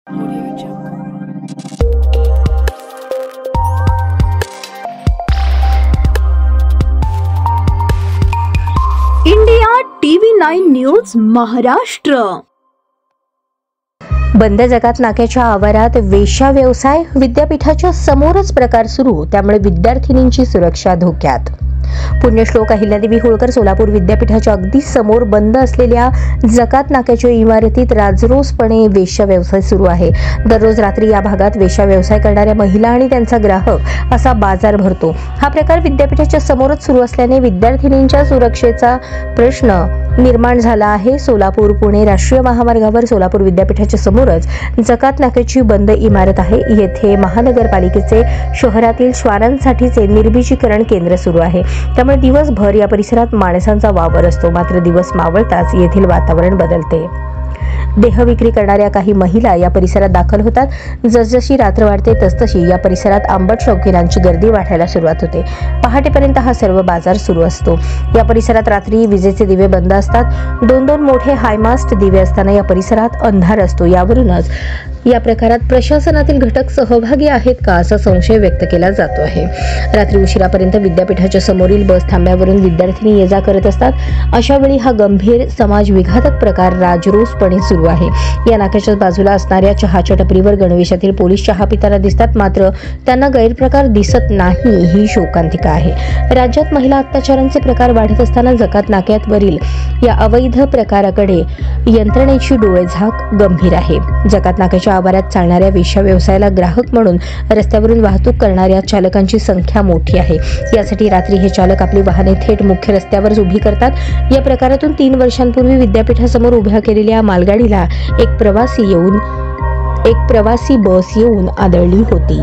India TV9 news Maharashtra. बंद जकात नाक्याच्या आवारात वेश्या व्यवसाय, विद्यापीठाच्या समोरच प्रकार सुरू, त्यामुळे विद्यार्थिनींची सुरक्षा धोक्यात। पुण्यश्लोक अहिल्यादेवी होळकर सोलापूर विद्यापीठाच्या अगदी समोर बंद असलेल्या जकात नाक्याच्या इमारतीत राजरोसपणे वेश्या व्यवसाय सुरू आहे। दररोज रात्री या भागात वेश्या व्यवसाय करणाऱ्या महिला आणि त्यांचा ग्राहक असा बाजार भरतो। हा प्रकार विद्यापीठाच्या समोरच सुरू असल्याने विद्यार्थिनींच्या सुरक्षेचा प्रश्न निर्माण झाला आहे। सोलापूर पुणे राष्ट्रीय महामार्गावर सोलापूर विद्यापीठाच्या समोरच जकात नाक्याची बंद इमारत आहे। येथे महानगरपालिकेचे शहरातील श्वानांसाठीचे निर्बीजीकरण केंद्र सुरू आहे, त्यामुळे दिवसभर या परिसरात माणसांचा वावर असतो। मात्र दिवस मावळताच येथील वातावरण बदलते। देहविक्री करणाऱ्या काही महिला या परिसरात दाखल होतात। जसजशी रात्र वाढते तसतशी या परिसरात आंबट शौकीनांची गर्दी वाढायला सुरुवात होते। पहाटेपर्यंत हा सर्व बाजार सुरू असतो। या परिसरात रात्री विजेचे दिवे बंद असतात। दोन मोठे हायमास्ट दिवे असताना या परिसरात अंधार असतो। यावरूनच या प्रकारात प्रशासनातील घटक सहभागी आहेत का असा संशय व्यक्त केला जातो आहे। रात्री उशिरापर्यंत विद्यापीठाच्या समोरील बस थांब्यावरून विद्यार्थिनी ये-जा करत असतात। अशा वेळी हा गंभीर समाज विघातक प्रकार राजरोसपणे सुरू आहे। या नाक्याच्या बाजूला असणाऱ्या चहाच्या टपरीवर गणवेशातील पोलीस चहा पिताना दिसतात, मात्र त्यांना गैरप्रकार दिसत नाही, ही शोकांतिका आहे। राज्यात महिला अत्याचारांचे प्रकार वाढत असताना जकात नाक्यावरील या अवैध प्रकाराकडे यंत्रणेची डोळेझाक गंभीर आहे। जकात नाक्याच्या आवारात चालणाऱ्या वेश्या व्यवसायाला ग्राहक म्हणून रस्त्यावरून वाहतूक करणाऱ्या चालकांची संख्या मोठी आहे। यासाठी रात्री हे चालक आपली वाहने थेट मुख्य रस्त्यावर उभी करतात। या प्रकारातून 3 वर्षांपूर्वी विद्यापीठासमोर उभ्या केलेल्या मालगाडीला एक प्रवासी बस येऊन आदळली होती।